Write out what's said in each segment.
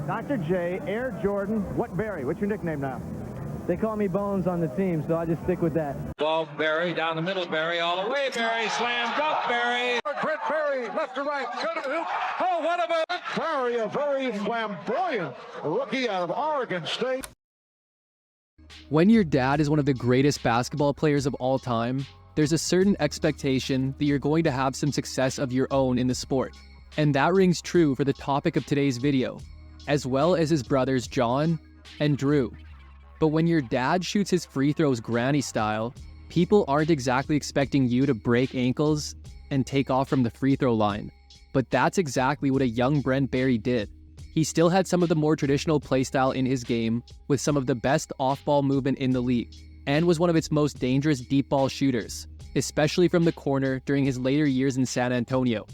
Dr. J, Air Jordan, what Barry? What's your nickname now? They call me Bones on the team, so I just stick with that. Ball Barry, down the middle, Barry, all the way, Barry, slammed up, Barry. Brent Barry, left to right, good hoop. Oh, what about Barry, a very flamboyant rookie out of Oregon State. When your dad is one of the greatest basketball players of all time, there's a certain expectation that you're going to have some success of your own in the sport. And that rings true for the topic of today's video, as well as his brothers John and Drew. But when your dad shoots his free throws granny style, people aren't exactly expecting you to break ankles and take off from the free throw line. But that's exactly what a young Brent Barry did. He still had some of the more traditional playstyle in his game, with some of the best off-ball movement in the league, and was one of its most dangerous deep ball shooters, especially from the corner during his later years in San Antonio.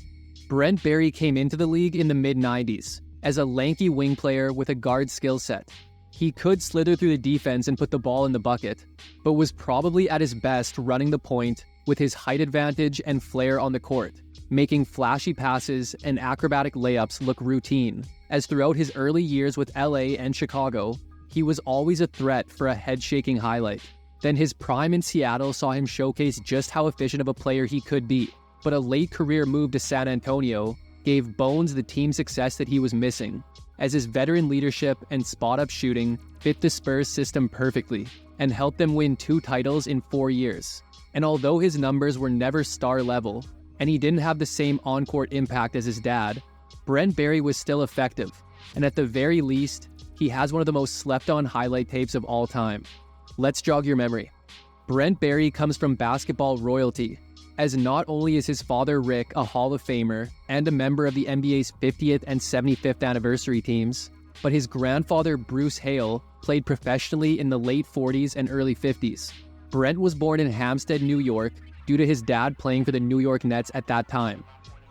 Brent Barry came into the league in the mid-90s as a lanky wing player with a guard skill set. He could slither through the defense and put the ball in the bucket, but was probably at his best running the point with his height advantage and flair on the court, making flashy passes and acrobatic layups look routine, as throughout his early years with LA and Chicago, he was always a threat for a head-shaking highlight. Then his prime in Seattle saw him showcase just how efficient of a player he could be, but a late career move to San Antonio gave Bones the team success that he was missing, as his veteran leadership and spot-up shooting fit the Spurs system perfectly and helped them win 2 titles in 4 years. And although his numbers were never star level, and he didn't have the same on-court impact as his dad, Brent Barry was still effective, and at the very least, he has one of the most slept-on highlight tapes of all time. Let's jog your memory. Brent Barry comes from basketball royalty, as not only is his father Rick a Hall of Famer and a member of the NBA's 50th and 75th anniversary teams, but his grandfather Bruce Hale played professionally in the late 40s and early 50s. Brent was born in Hampstead, New York, due to his dad playing for the New York Nets at that time.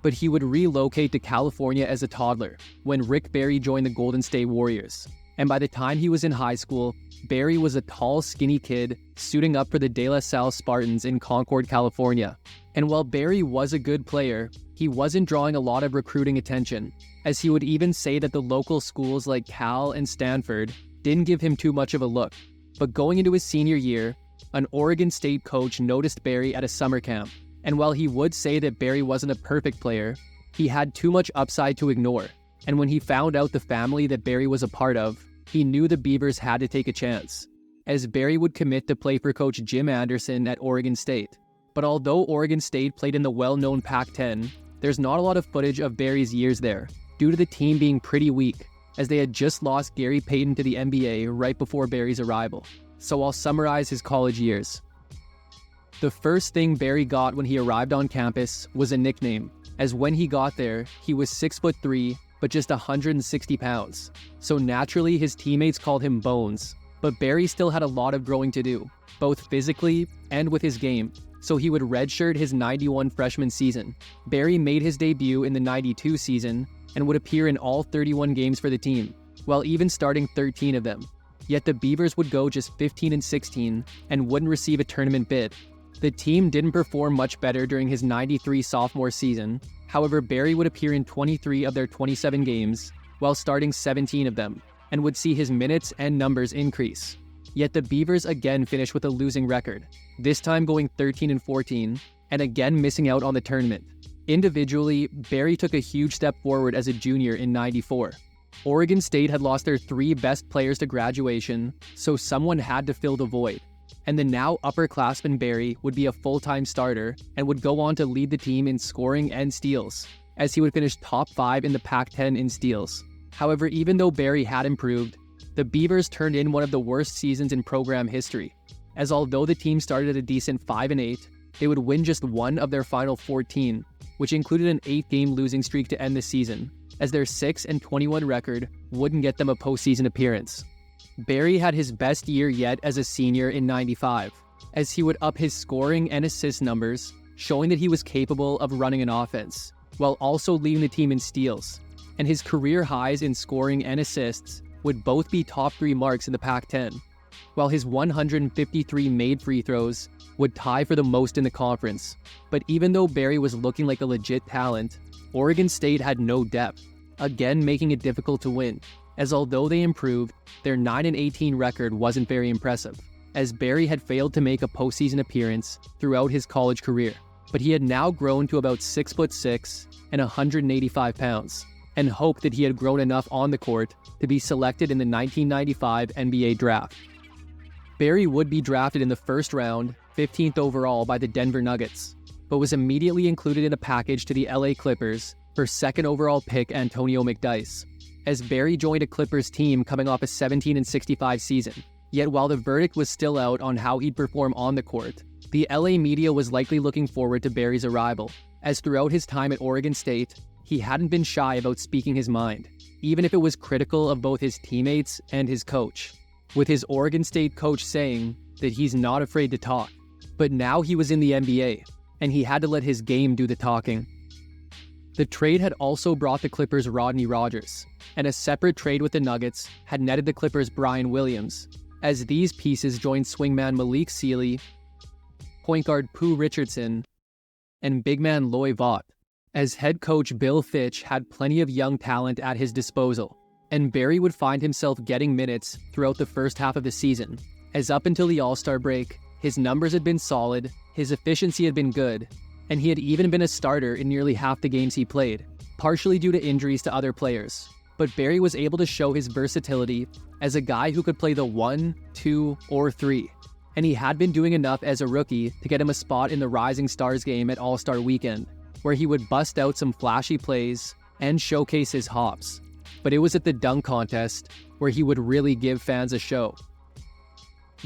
But he would relocate to California as a toddler when Rick Barry joined the Golden State Warriors. And by the time he was in high school, Barry was a tall, skinny kid suiting up for the De La Salle Spartans in Concord, California. And while Barry was a good player, he wasn't drawing a lot of recruiting attention, as he would even say that the local schools like Cal and Stanford didn't give him too much of a look. But going into his senior year, an Oregon State coach noticed Barry at a summer camp. And while he would say that Barry wasn't a perfect player, he had too much upside to ignore. And when he found out the family that Barry was a part of, he knew the Beavers had to take a chance, as Barry would commit to play for Coach Jim Anderson at Oregon State. But although Oregon State played in the well-known Pac-10, there's not a lot of footage of Barry's years there, due to the team being pretty weak, as they had just lost Gary Payton to the NBA right before Barry's arrival. So I'll summarize his college years. The first thing Barry got when he arrived on campus was a nickname, as when he got there, he was 6'3", but just 160 pounds. So naturally, his teammates called him Bones. But Barry still had a lot of growing to do, both physically and with his game, so he would redshirt his 91 freshman season. Barry made his debut in the 92 season and would appear in all 31 games for the team, while even starting 13 of them. Yet the Beavers would go just 15-16 and wouldn't receive a tournament bid. The team didn't perform much better during his 93 sophomore season. However, Barry would appear in 23 of their 27 games, while starting 17 of them, and would see his minutes and numbers increase. Yet the Beavers again finished with a losing record, this time going 13-14, and again missing out on the tournament. Individually, Barry took a huge step forward as a junior in 94. Oregon State had lost their 3 best players to graduation, so someone had to fill the void. And the now upperclassman Barry would be a full-time starter and would go on to lead the team in scoring and steals, as he would finish top 5 in the Pac-10 in steals. However, even though Barry had improved, the Beavers turned in one of the worst seasons in program history, as although the team started at a decent 5-8, they would win just 1 of their final 14, which included an 8-game losing streak to end the season, as their 6-21 record wouldn't get them a postseason appearance. Barry had his best year yet as a senior in 95, as he would up his scoring and assist numbers, showing that he was capable of running an offense, while also leading the team in steals, and his career highs in scoring and assists would both be top 3 marks in the Pac-10, while his 153 made free throws would tie for the most in the conference. But even though Barry was looking like a legit talent, Oregon State had no depth, again making it difficult to win, as although they improved, their 9-18 record wasn't very impressive, as Barry had failed to make a postseason appearance throughout his college career. But he had now grown to about 6'6" and 185 pounds, and hoped that he had grown enough on the court to be selected in the 1995 NBA draft. Barry would be drafted in the first round, 15th overall by the Denver Nuggets, but was immediately included in a package to the LA Clippers for second overall pick Antonio McDyess, as Barry joined a Clippers team coming off a 17-65 season. Yet while the verdict was still out on how he'd perform on the court, the LA media was likely looking forward to Barry's arrival, as throughout his time at Oregon State, he hadn't been shy about speaking his mind, even if it was critical of both his teammates and his coach, with his Oregon State coach saying that he's not afraid to talk. But now he was in the NBA, and he had to let his game do the talking. The trade had also brought the Clippers Rodney Rogers, and a separate trade with the Nuggets had netted the Clippers Brian Williams, as these pieces joined swingman Malik Sealy, point guard Pooh Richardson, and big man Loy Vaught, as head coach Bill Fitch had plenty of young talent at his disposal, and Barry would find himself getting minutes throughout the first half of the season, as up until the All-Star break, his numbers had been solid, his efficiency had been good, and he had even been a starter in nearly half the games he played, partially due to injuries to other players. But Barry was able to show his versatility as a guy who could play the 1, 2, or 3, and he had been doing enough as a rookie to get him a spot in the Rising Stars game at AllStar Weekend, where he would bust out some flashy plays and showcase his hops. But it was at the dunk contest where he would really give fans a show.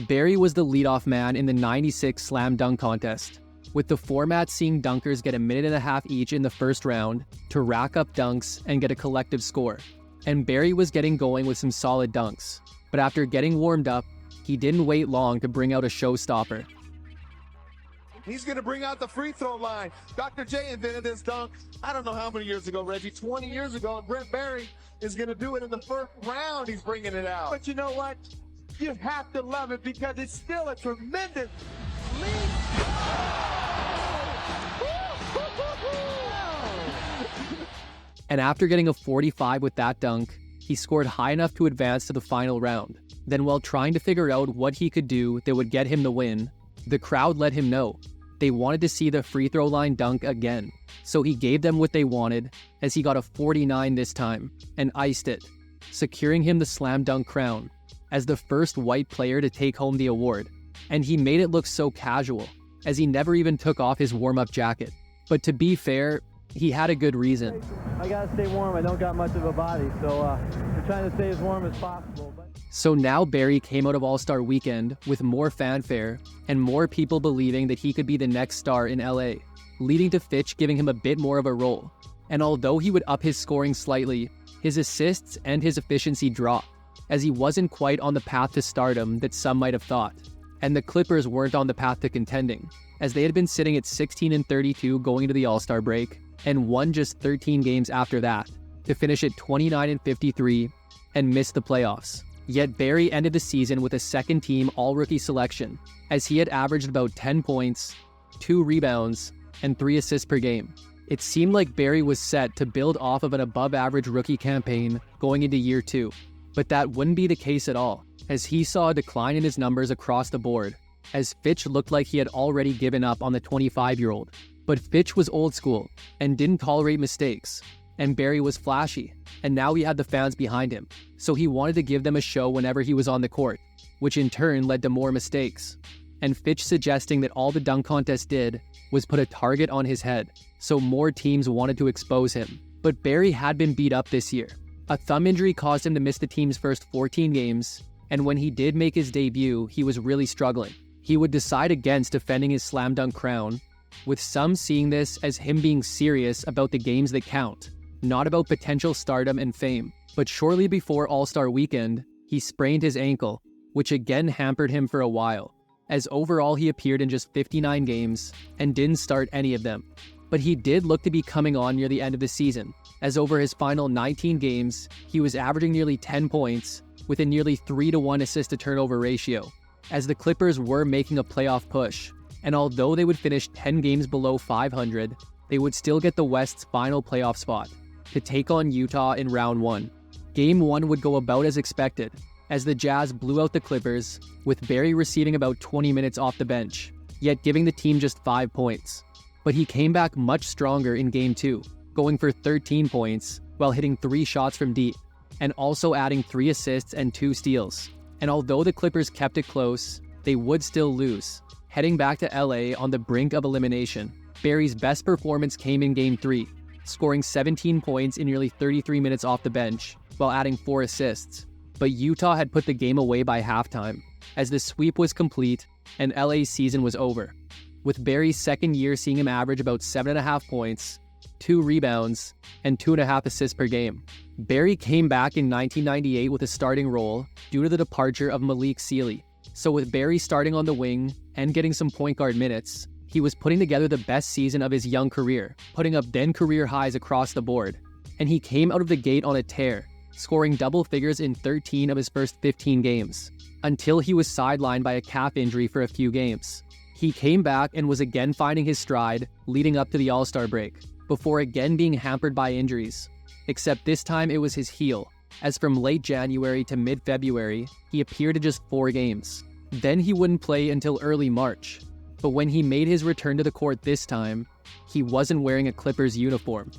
Barry was the leadoff man in the '96 Slam Dunk Contest, with the format seeing dunkers get a minute and a half each in the first round to rack up dunks and get a collective score. And Barry was getting going with some solid dunks, but after getting warmed up, he didn't wait long to bring out a showstopper. He's going to bring out the free throw line. Dr. J invented this dunk, I don't know how many years ago, Reggie, 20 years ago, and Brent Barry is going to do it in the first round. He's bringing it out. But you know what? You have to love it because it's still a tremendous lead. And after getting a 45 with that dunk, he scored high enough to advance to the final round. Then while trying to figure out what he could do that would get him the win, the crowd let him know they wanted to see the free throw line dunk again. So he gave them what they wanted, as he got a 49 this time, and iced it, securing him the slam dunk crown, as the first white player to take home the award. And he made it look so casual, as he never even took off his warm-up jacket. But to be fair, he had a good reason. I gotta stay warm. I don't got much of a body, so I'm trying to stay as warm as possible. So now Barry came out of All-Star Weekend with more fanfare and more people believing that he could be the next star in LA, leading to Fitch giving him a bit more of a role. And although he would up his scoring slightly, his assists and his efficiency dropped, as he wasn't quite on the path to stardom that some might have thought. And the Clippers weren't on the path to contending, as they had been sitting at 16-32 going into the All-Star break, and won just 13 games after that, to finish at 29-53 and miss the playoffs. Yet Barry ended the season with a second-team all-rookie selection, as he had averaged about 10 points, 2 rebounds, and 3 assists per game. It seemed like Barry was set to build off of an above-average rookie campaign going into year 2, but that wouldn't be the case at all, as he saw a decline in his numbers across the board, as Fitch looked like he had already given up on the 25-year-old. But Fitch was old school and didn't tolerate mistakes, and Barry was flashy, and now he had the fans behind him, so he wanted to give them a show whenever he was on the court, which in turn led to more mistakes. And Fitch suggesting that all the dunk contest did was put a target on his head, so more teams wanted to expose him. But Barry had been beat up this year. A thumb injury caused him to miss the team's first 14 games, and when he did make his debut, he was really struggling. He would decide against defending his slam dunk crown, with some seeing this as him being serious about the games that count, not about potential stardom and fame. But shortly before All-Star Weekend, he sprained his ankle, which again hampered him for a while, as overall he appeared in just 59 games and didn't start any of them. But he did look to be coming on near the end of the season, as over his final 19 games, he was averaging nearly 10 points with a nearly 3-to-1 assist-to-turnover ratio, as the Clippers were making a playoff push. And although they would finish 10 games below 500, they would still get the West's final playoff spot, to take on Utah in round 1. Game 1 would go about as expected, as the Jazz blew out the Clippers, with Barry receiving about 20 minutes off the bench, yet giving the team just 5 points. But he came back much stronger in Game 2, going for 13 points while hitting 3 shots from deep, and also adding 3 assists and 2 steals. And although the Clippers kept it close, they would still lose, heading back to LA on the brink of elimination. Barry's best performance came in Game 3, scoring 17 points in nearly 33 minutes off the bench, while adding 4 assists. But Utah had put the game away by halftime, as the sweep was complete and LA's season was over, with Barry's second year seeing him average about 7.5 points, 2 rebounds, and 2.5 assists per game. Barry came back in 1998 with a starting role due to the departure of Malik Sealy. So with Barry starting on the wing and getting some point guard minutes, he was putting together the best season of his young career, putting up then career highs across the board. And he came out of the gate on a tear, scoring double figures in 13 of his first 15 games, until he was sidelined by a calf injury for a few games. He came back and was again finding his stride leading up to the All-Star break, before again being hampered by injuries. Except this time it was his heel, as from late January to mid-February, he appeared in just 4 games. Then he wouldn't play until early March. But when he made his return to the court this time, he wasn't wearing a Clippers uniform.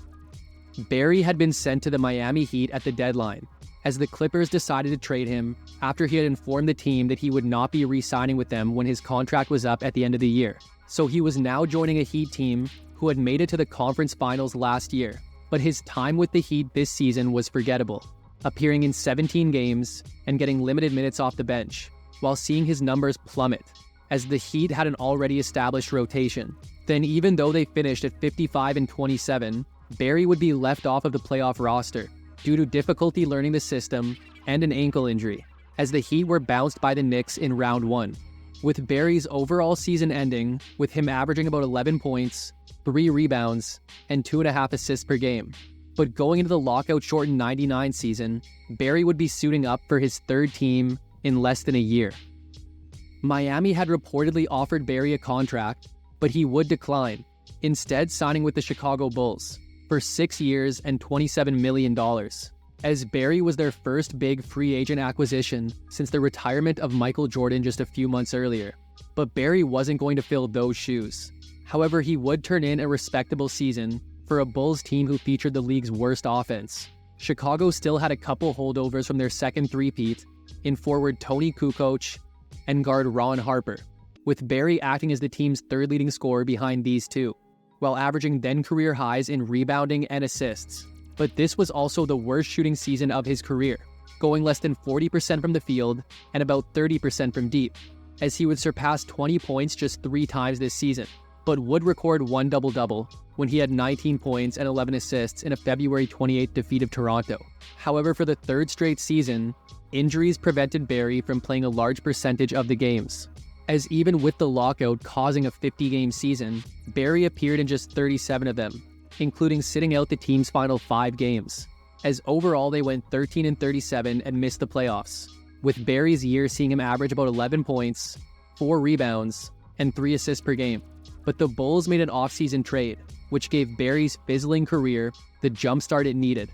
Barry had been sent to the Miami Heat at the deadline, as the Clippers decided to trade him after he had informed the team that he would not be re-signing with them when his contract was up at the end of the year. So he was now joining a Heat team who had made it to the conference finals last year, but his time with the Heat this season was forgettable, appearing in 17 games and getting limited minutes off the bench, while seeing his numbers plummet, as the Heat had an already established rotation. Then even though they finished at 55-27, Barry would be left off of the playoff roster due to difficulty learning the system and an ankle injury, as the Heat were bounced by the Knicks in round 1, with Barry's overall season ending with him averaging about 11 points, 3 rebounds, and 2.5 assists per game. But going into the lockout-shortened 99 season, Barry would be suiting up for his 3rd team in less than a year. Miami had reportedly offered Barry a contract, but he would decline, instead signing with the Chicago Bulls for 6 years and $27 million, as Barry was their first big free agent acquisition since the retirement of Michael Jordan just a few months earlier. But Barry wasn't going to fill those shoes. However, he would turn in a respectable season for a Bulls team who featured the league's worst offense. Chicago still had a couple holdovers from their second three-peat in forward Tony Kukoc and guard Ron Harper, with Barry acting as the team's 3rd leading scorer behind these two, while averaging then career highs in rebounding and assists. But this was also the worst shooting season of his career, going less than 40% from the field and about 30% from deep, as he would surpass 20 points just 3 times this season, but would record 1 double-double when he had 19 points and 11 assists in a February 28th defeat of Toronto. However, for the 3rd straight season, injuries prevented Barry from playing a large percentage of the games, as even with the lockout causing a 50-game season, Barry appeared in just 37 of them, including sitting out the team's final 5 games, as overall they went 13-37 and missed the playoffs, with Barry's year seeing him average about 11 points, 4 rebounds, and 3 assists per game. But the Bulls made an offseason trade, which gave Barry's fizzling career the jumpstart it needed.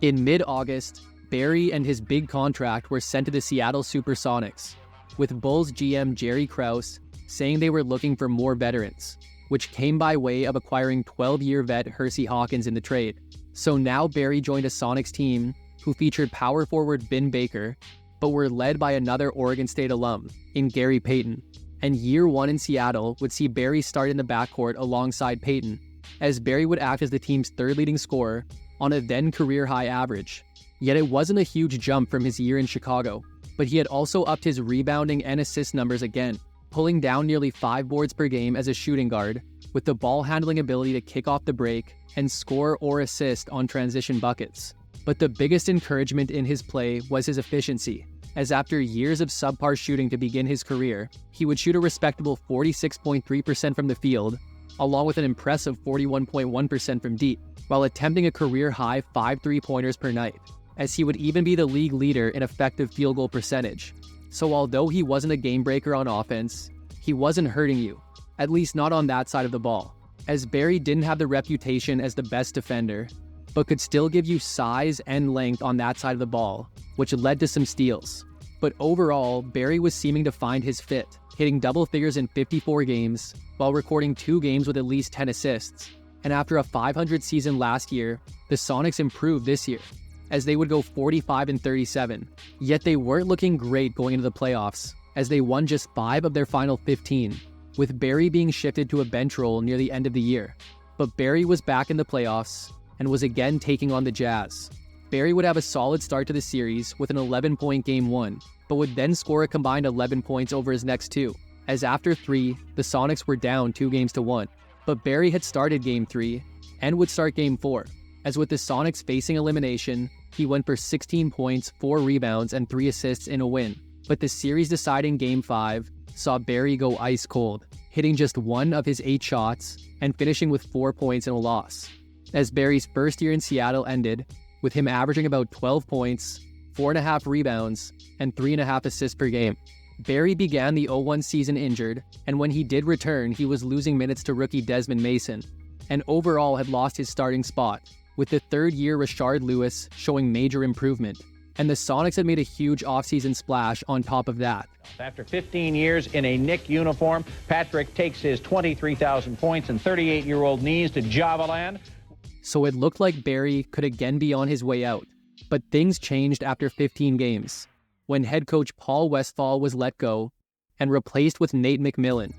In mid-August, Barry and his big contract were sent to the Seattle Supersonics, with Bulls GM Jerry Krause saying they were looking for more veterans, which came by way of acquiring 12-year vet Hersey Hawkins in the trade. So now Barry joined a Sonics team who featured power forward Ben Baker, but were led by another Oregon State alum in Gary Payton. And year 1 in Seattle would see Barry start in the backcourt alongside Payton, as Barry would act as the team's 3rd leading scorer on a then career-high average. Yet it wasn't a huge jump from his year in Chicago, but he had also upped his rebounding and assist numbers again, pulling down nearly 5 boards per game as a shooting guard, with the ball-handling ability to kick off the break and score or assist on transition buckets. But the biggest encouragement in his play was his efficiency, as after years of subpar shooting to begin his career, he would shoot a respectable 46.3% from the field, along with an impressive 41.1% from deep, while attempting a career-high 5 3-pointers per night, as he would even be the league leader in effective field goal percentage. So although he wasn't a game breaker on offense, he wasn't hurting you, at least not on that side of the ball, as Barry didn't have the reputation as the best defender, but could still give you size and length on that side of the ball, which led to some steals. But overall, Barry was seeming to find his fit, hitting double figures in 54 games, while recording 2 games with at least 10 assists. And after a .500 season last year, the Sonics improved this year, as they would go 45-37. Yet they weren't looking great going into the playoffs, as they won just 5 of their final 15, with Barry being shifted to a bench role near the end of the year. But Barry was back in the playoffs, and was again taking on the Jazz. Barry would have a solid start to the series with an 11-point Game 1, but would then score a combined 11 points over his next 2, as after 3, the Sonics were down 2-1. But Barry had started Game 3, and would start Game 4, as with the Sonics facing elimination, he went for 16 points, 4 rebounds, and 3 assists in a win. But the series-deciding Game 5 saw Barry go ice cold, hitting just 1 of his 8 shots, and finishing with 4 points in a loss. As Barry's first year in Seattle ended, with him averaging about 12 points, 4.5 rebounds, and 3.5 assists per game. Barry began the 0-1 season injured, and when he did return, he was losing minutes to rookie Desmond Mason, and overall had lost his starting spot, with the third-year Rashard Lewis showing major improvement. And the Sonics had made a huge offseason splash on top of that. After 15 years in a Knick uniform, Patrick takes his 23,000 points and 38-year-old knees to Javaland. So it looked like Barry could again be on his way out. But things changed after 15 games, when head coach Paul Westphal was let go and replaced with Nate McMillan.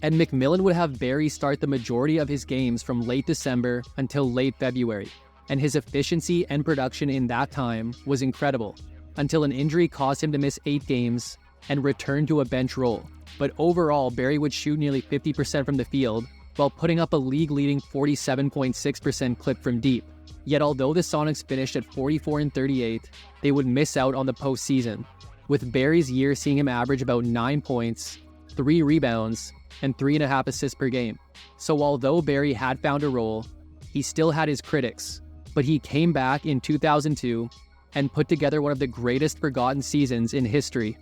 And McMillan would have Barry start the majority of his games from late December until late February. And his efficiency and production in that time was incredible, until an injury caused him to miss 8 games and return to a bench role. But overall, Barry would shoot nearly 50% from the field, while putting up a league-leading 47.6% clip from deep. Yet although the Sonics finished at 44-38, they would miss out on the postseason, with Barry's year seeing him average about 9 points, 3 rebounds, and 3.5 assists per game. So although Barry had found a role, he still had his critics, but he came back in 2002 and put together one of the greatest forgotten seasons in history.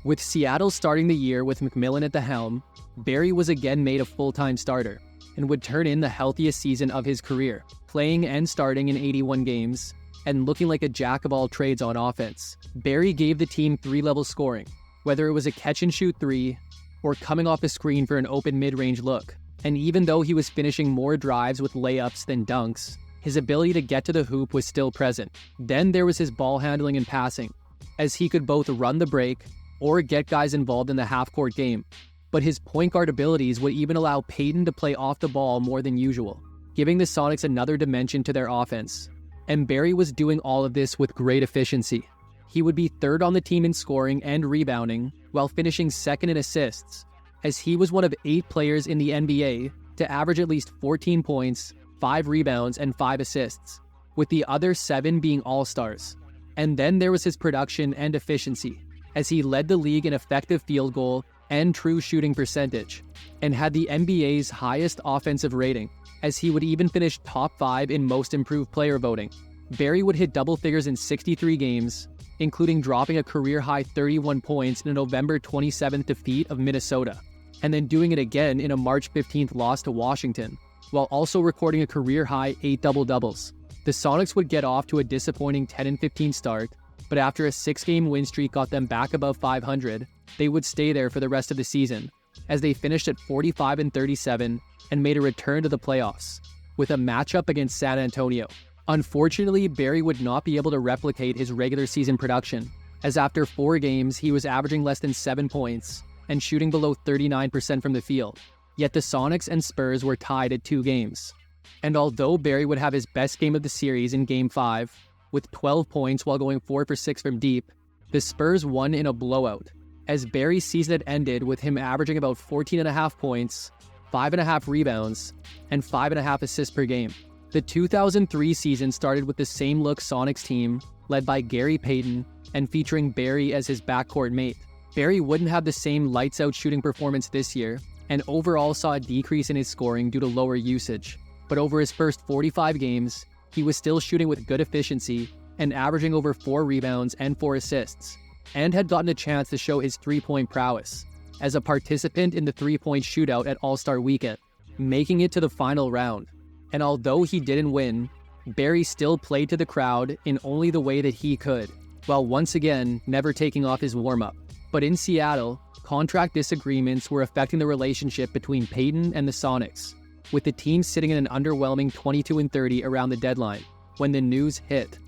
With Seattle starting the year with McMillan at the helm, Barry was again made a full-time starter and would turn in the healthiest season of his career, playing and starting in 81 games and looking like a jack-of-all-trades on offense. Barry gave the team 3-level scoring, whether it was a catch-and-shoot 3 or coming off a screen for an open mid-range look. And even though he was finishing more drives with layups than dunks, his ability to get to the hoop was still present. Then there was his ball handling and passing, as he could both run the break or get guys involved in the half-court game. But his point guard abilities would even allow Payton to play off the ball more than usual, giving the Sonics another dimension to their offense. And Barry was doing all of this with great efficiency. He would be third on the team in scoring and rebounding, while finishing second in assists, as he was one of 8 players in the NBA to average at least 14 points, 5 rebounds, and 5 assists, with the other 7 being all-stars. And then there was his production and efficiency, as he led the league in effective field goal and true shooting percentage, and had the NBA's highest offensive rating, as he would even finish top 5 in most improved player voting. Barry would hit double figures in 63 games, including dropping a career-high 31 points in a November 27th defeat of Minnesota, and then doing it again in a March 15th loss to Washington, while also recording a career-high 8 double-doubles. The Sonics would get off to a disappointing 10-15 start, but after a 6-game win streak got them back above 500, they would stay there for the rest of the season, as they finished at 45-37 and made a return to the playoffs, with a matchup against San Antonio. Unfortunately, Barry would not be able to replicate his regular season production, as after 4 games he was averaging less than 7 points and shooting below 39% from the field. Yet the Sonics and Spurs were tied at 2 games. And although Barry would have his best game of the series in Game 5, with 12 points while going 4 for 6 from deep, the Spurs won in a blowout, as Barry's season had ended with him averaging about 14.5 points, 5.5 rebounds, and 5.5 assists per game. The 2003 season started with the same-look Sonics team, led by Gary Payton, and featuring Barry as his backcourt mate. Barry wouldn't have the same lights-out shooting performance this year, and overall saw a decrease in his scoring due to lower usage. But over his first 45 games, he was still shooting with good efficiency and averaging over 4 rebounds and 4 assists, and had gotten a chance to show his 3-point prowess as a participant in the 3-point shootout at AllStar Weekend, making it to the final round. And although he didn't win, Barry still played to the crowd in only the way that he could, while once again never taking off his warm-up. But in Seattle, contract disagreements were affecting the relationship between Payton and the Sonics, with the team sitting in an underwhelming 22-30 around the deadline when the news hit.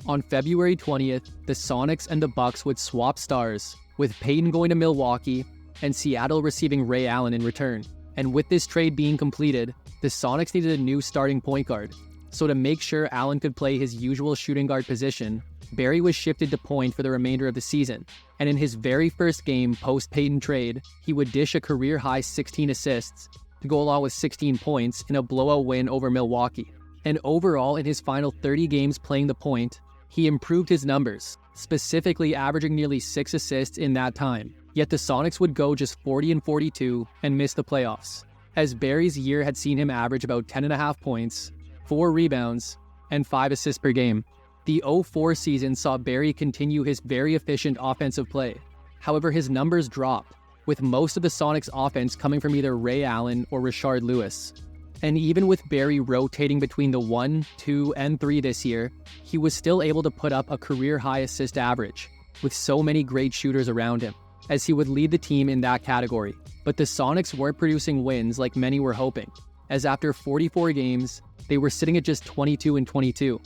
On February 20th, the Sonics and the Bucks would swap stars, with Payton going to Milwaukee and Seattle receiving Ray Allen in return. And with this trade being completed, the Sonics needed a new starting point guard. So to make sure Allen could play his usual shooting guard position, Barry was shifted to point for the remainder of the season. And in his very first game post-Payton trade, he would dish a career-high 16 assists to go along with 16 points in a blowout win over Milwaukee. And overall, in his final 30 games playing the point, he improved his numbers, specifically averaging nearly 6 assists in that time. Yet the Sonics would go just 40-42 and miss the playoffs, as Barry's year had seen him average about 10.5 points, 4 rebounds, and 5 assists per game. The 04 season saw Barry continue his very efficient offensive play. However, his numbers dropped, with most of the Sonics' offense coming from either Ray Allen or Rashard Lewis. And even with Barry rotating between the 1, 2, and 3 this year, he was still able to put up a career-high assist average, with so many great shooters around him, as he would lead the team in that category. But the Sonics weren't producing wins like many were hoping, as after 44 games, they were sitting at just 22-22,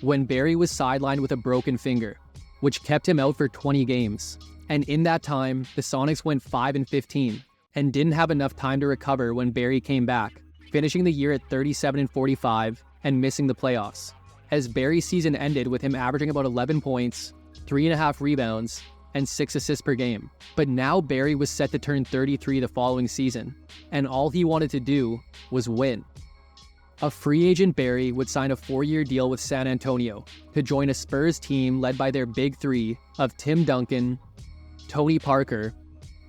when Barry was sidelined with a broken finger, which kept him out for 20 games. And in that time, the Sonics went 5-15, and didn't have enough time to recover when Barry came back, finishing the year at 37-45 and missing the playoffs, as Barry's season ended with him averaging about 11 points, 3.5 rebounds, and 6 assists per game. But now Barry was set to turn 33 the following season, and all he wanted to do was win. A free agent Barry would sign a 4-year deal with San Antonio to join a Spurs team led by their Big Three of Tim Duncan, Tony Parker,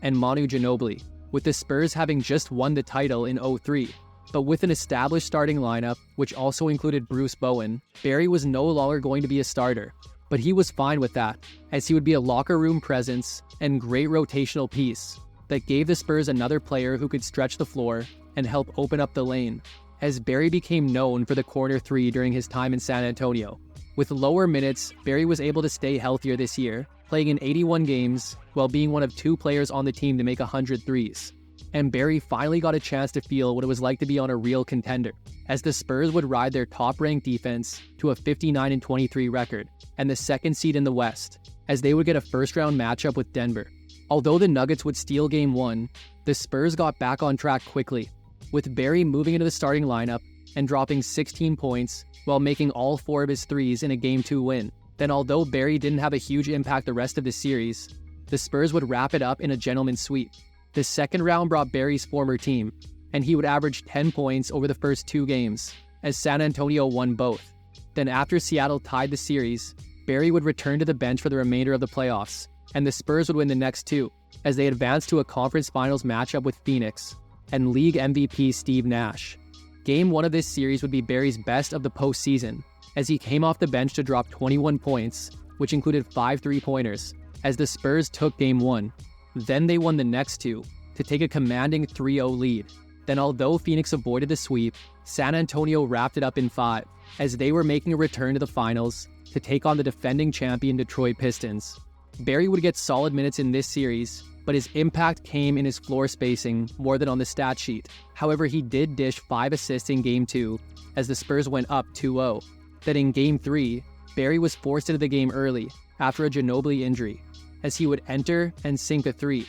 and Manu Ginobili, with the Spurs having just won the title in 03. But with an established starting lineup, which also included Bruce Bowen, Barry was no longer going to be a starter. But he was fine with that, as he would be a locker room presence and great rotational piece that gave the Spurs another player who could stretch the floor and help open up the lane, as Barry became known for the corner 3 during his time in San Antonio. With lower minutes, Barry was able to stay healthier this year, playing in 81 games while being one of 2 players on the team to make 100 threes. And Barry finally got a chance to feel what it was like to be on a real contender, as the Spurs would ride their top-ranked defense to a 59-23 record and the second seed in the West, as they would get a first-round matchup with Denver. Although the Nuggets would steal Game 1, the Spurs got back on track quickly, with Barry moving into the starting lineup and dropping 16 points while making all 4 of his threes in a Game 2 win. Then although Barry didn't have a huge impact the rest of the series, the Spurs would wrap it up in a gentleman's sweep. The second round brought Barry's former team, and he would average 10 points over the first 2 games, as San Antonio won both. Then after Seattle tied the series, Barry would return to the bench for the remainder of the playoffs, and the Spurs would win the next 2, as they advanced to a conference finals matchup with Phoenix and league MVP Steve Nash. Game 1 of this series would be Barry's best of the postseason, as he came off the bench to drop 21 points, which included 5 3-pointers, as the Spurs took Game 1. Then they won the next 2 to take a commanding 3-0 lead. Then although Phoenix avoided the sweep, San Antonio wrapped it up in 5, as they were making a return to the finals to take on the defending champion Detroit Pistons. Barry would get solid minutes in this series, but his impact came in his floor spacing more than on the stat sheet. However, he did dish 5 assists in Game 2, as the Spurs went up 2-0. Then in Game 3, Barry was forced into the game early after a Ginobili injury, as he would enter and sink a 3.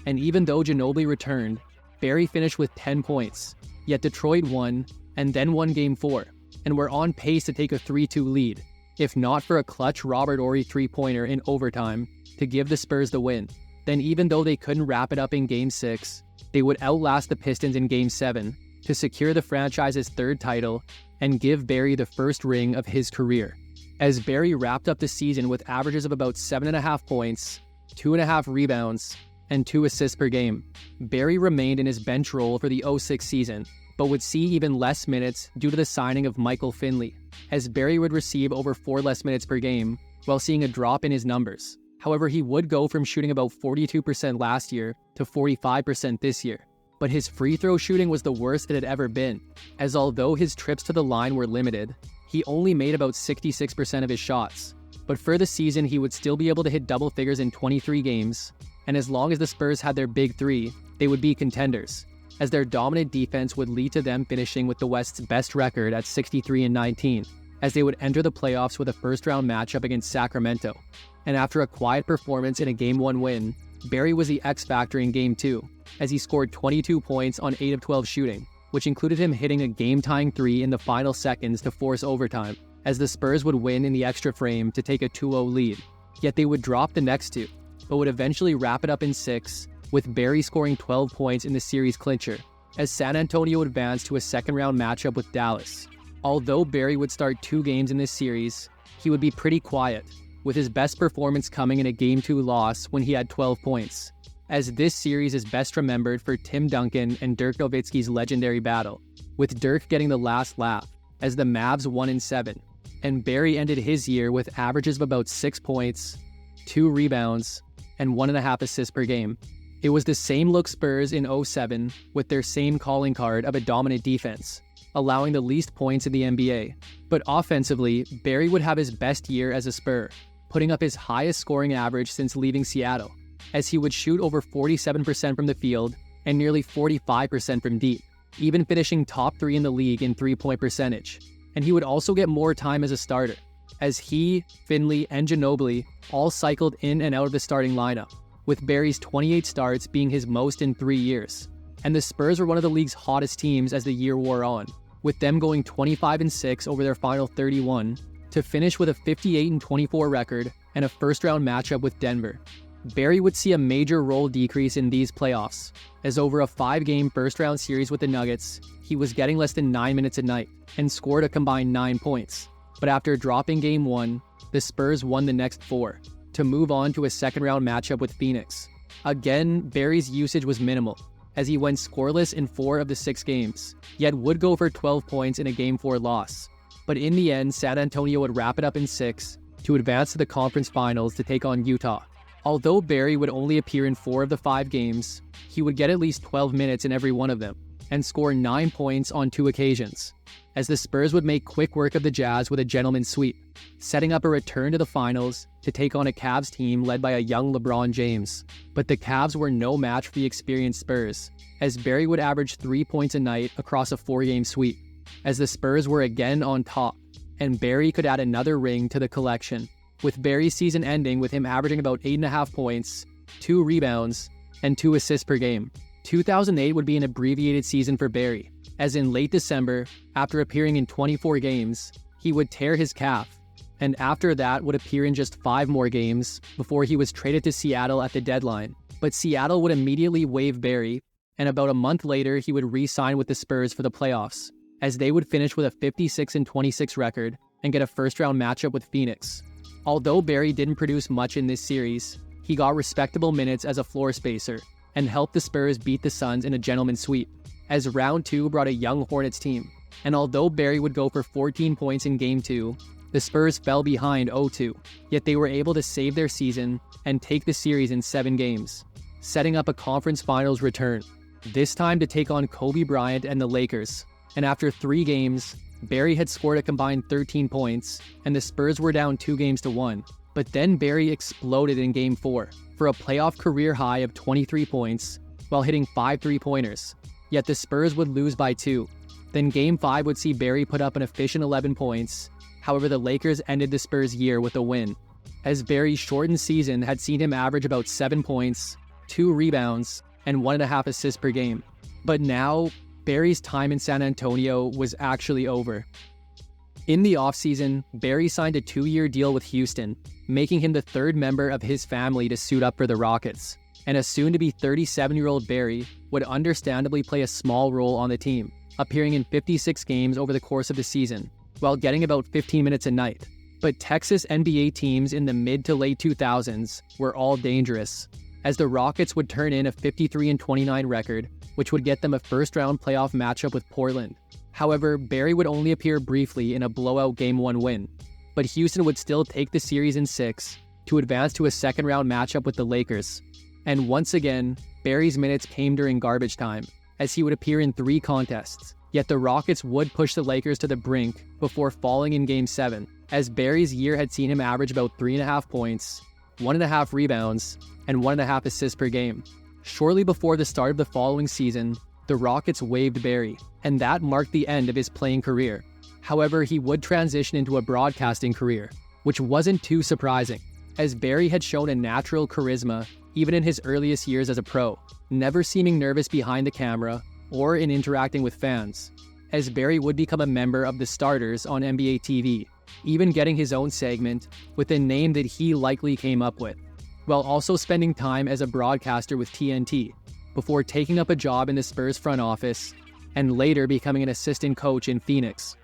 And even though Ginobili returned, Barry finished with 10 points. Yet Detroit won, and then won Game 4, and were on pace to take a 3-2 lead, if not for a clutch Robert Horry 3-pointer in overtime to give the Spurs the win. Then even though they couldn't wrap it up in Game 6, they would outlast the Pistons in Game 7 to secure the franchise's 3rd title and give Barry the first ring of his career, as Barry wrapped up the season with averages of about 7.5 points, 2.5 rebounds, and 2 assists per game. Barry remained in his bench role for the 06 season, but would see even less minutes due to the signing of Michael Finley, as Barry would receive over 4 less minutes per game while seeing a drop in his numbers. However, he would go from shooting about 42% last year to 45% this year. But his free throw shooting was the worst it had ever been, as although his trips to the line were limited, he only made about 66% of his shots. But for the season, he would still be able to hit double figures in 23 games, and as long as the Spurs had their big three, they would be contenders, as their dominant defense would lead to them finishing with the West's best record at 63-19, as they would enter the playoffs with a first-round matchup against Sacramento. And after a quiet performance in a Game 1 win, Barry was the X-factor in Game 2, as he scored 22 points on 8 of 12 shooting, which included him hitting a game-tying 3 in the final seconds to force overtime, as the Spurs would win in the extra frame to take a 2-0 lead. Yet they would drop the next two, but would eventually wrap it up in 6, with Barry scoring 12 points in the series clincher, as San Antonio advanced to a second-round matchup with Dallas. Although Barry would start 2 games in this series, he would be pretty quiet, with his best performance coming in a Game 2 loss when he had 12 points, as this series is best remembered for Tim Duncan and Dirk Nowitzki's legendary battle, with Dirk getting the last laugh, as the Mavs won in 7, and Barry ended his year with averages of about 6 points, 2 rebounds, and 1.5 assists per game. It was the same look Spurs in 07 with their same calling card of a dominant defense, allowing the least points in the NBA. But offensively, Barry would have his best year as a Spur, putting up his highest scoring average since leaving Seattle, as he would shoot over 47% from the field and nearly 45% from deep, even finishing top 3 in the league in three-point percentage. And he would also get more time as a starter, as he, Finley, and Ginobili all cycled in and out of the starting lineup, with Barry's 28 starts being his most in 3 years. And the Spurs were one of the league's hottest teams as the year wore on, with them going 25-6 over their final 31 to finish with a 58-24 record and a first-round matchup with Denver. Barry would see a major role decrease in these playoffs, as over a 5-game first-round series with the Nuggets, he was getting less than 9 minutes a night and scored a combined 9 points. But after dropping Game 1, the Spurs won the next 4 to move on to a second-round matchup with Phoenix. Again, Barry's usage was minimal, as he went scoreless in 4 of the 6 games, yet would go for 12 points in a Game 4 loss. But in the end, San Antonio would wrap it up in 6 to advance to the conference finals to take on Utah. Although Barry would only appear in 4 of the 5 games, he would get at least 12 minutes in every one of them, and score 9 points on 2 occasions, as the Spurs would make quick work of the Jazz with a gentleman's sweep, setting up a return to the finals to take on a Cavs team led by a young LeBron James. But the Cavs were no match for the experienced Spurs, as Barry would average 3 points a night across a 4-game sweep, as the Spurs were again on top, and Barry could add another ring to the collection, with Barry's season ending with him averaging about 8.5 points, 2 rebounds, and 2 assists per game. 2008 would be an abbreviated season for Barry, as in late December, after appearing in 24 games, he would tear his calf, and after that would appear in just 5 more games before he was traded to Seattle at the deadline. But Seattle would immediately waive Barry, and about a month later he would re-sign with the Spurs for the playoffs, as they would finish with a 56-26 record and get a first-round matchup with Phoenix. Although Barry didn't produce much in this series, he got respectable minutes as a floor spacer and helped the Spurs beat the Suns in a gentleman's sweep, as round 2 brought a young Hornets team. And although Barry would go for 14 points in Game 2, the Spurs fell behind 0-2, yet they were able to save their season and take the series in 7 games, setting up a conference finals return, this time to take on Kobe Bryant and the Lakers. And after 3 games, Barry had scored a combined 13 points, and the Spurs were down 2-1. But then Barry exploded in Game 4 for a playoff career high of 23 points while hitting 5 3-pointers. Yet the Spurs would lose by 2. Then Game 5 would see Barry put up an efficient 11 points. However, the Lakers ended the Spurs' year with a win, as Barry's shortened season had seen him average about 7 points, 2 rebounds, and 1.5 assists per game. But now, Barry's time in San Antonio was actually over. In the offseason, Barry signed a 2-year deal with Houston, making him the 3rd member of his family to suit up for the Rockets. And a soon-to-be 37-year-old Barry would understandably play a small role on the team, appearing in 56 games over the course of the season, while getting about 15 minutes a night. But Texas NBA teams in the mid to late 2000s were all dangerous, as the Rockets would turn in a 53-29 record, which would get them a first-round playoff matchup with Portland. However, Barry would only appear briefly in a blowout Game 1 win, but Houston would still take the series in 6 to advance to a second-round matchup with the Lakers. And once again, Barry's minutes came during garbage time, as he would appear in 3 contests, Yet the Rockets would push the Lakers to the brink before falling in Game 7, as Barry's year had seen him average about 3.5 points, 1.5 rebounds, and 1.5 assists per game. Shortly before the start of the following season, the Rockets waived Barry, and that marked the end of his playing career. However, he would transition into a broadcasting career, which wasn't too surprising, as Barry had shown a natural charisma even in his earliest years as a pro, never seeming nervous behind the camera or in interacting with fans, as Barry would become a member of the starters on NBA TV, even getting his own segment with a name that he likely came up with, while also spending time as a broadcaster with TNT, before taking up a job in the Spurs front office and later becoming an assistant coach in Phoenix.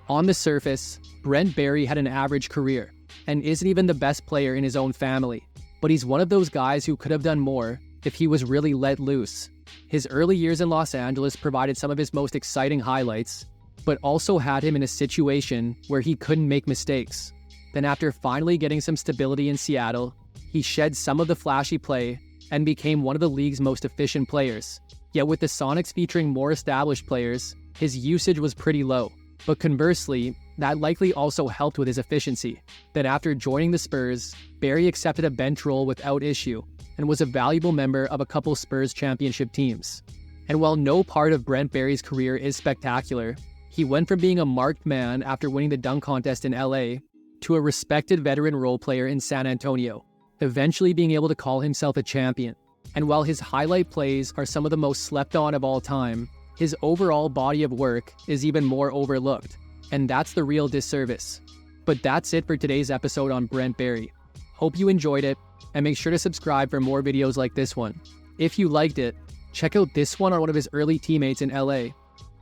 On the surface, Brent Barry had an average career and isn't even the best player in his own family, but he's one of those guys who could have done more if he was really let loose. His early years in Los Angeles provided some of his most exciting highlights, but also had him in a situation where he couldn't make mistakes. Then after finally getting some stability in Seattle, he shed some of the flashy play and became one of the league's most efficient players. Yet with the Sonics featuring more established players, his usage was pretty low. But conversely, that likely also helped with his efficiency. Then after joining the Spurs, Barry accepted a bench role without issue and was a valuable member of a couple Spurs championship teams. And while no part of Brent Barry's career is spectacular, he went from being a marked man after winning the dunk contest in LA to a respected veteran role player in San Antonio, eventually being able to call himself a champion. And while his highlight plays are some of the most slept on of all time, his overall body of work is even more overlooked, and that's the real disservice. But that's it for today's episode on Brent Barry. Hope you enjoyed it, and make sure to subscribe for more videos like this one. If you liked it, check out this one on one of his early teammates in LA,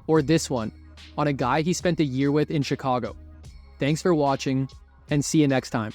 or this one on a guy he spent a year with in Chicago. Thanks for watching, and see you next time.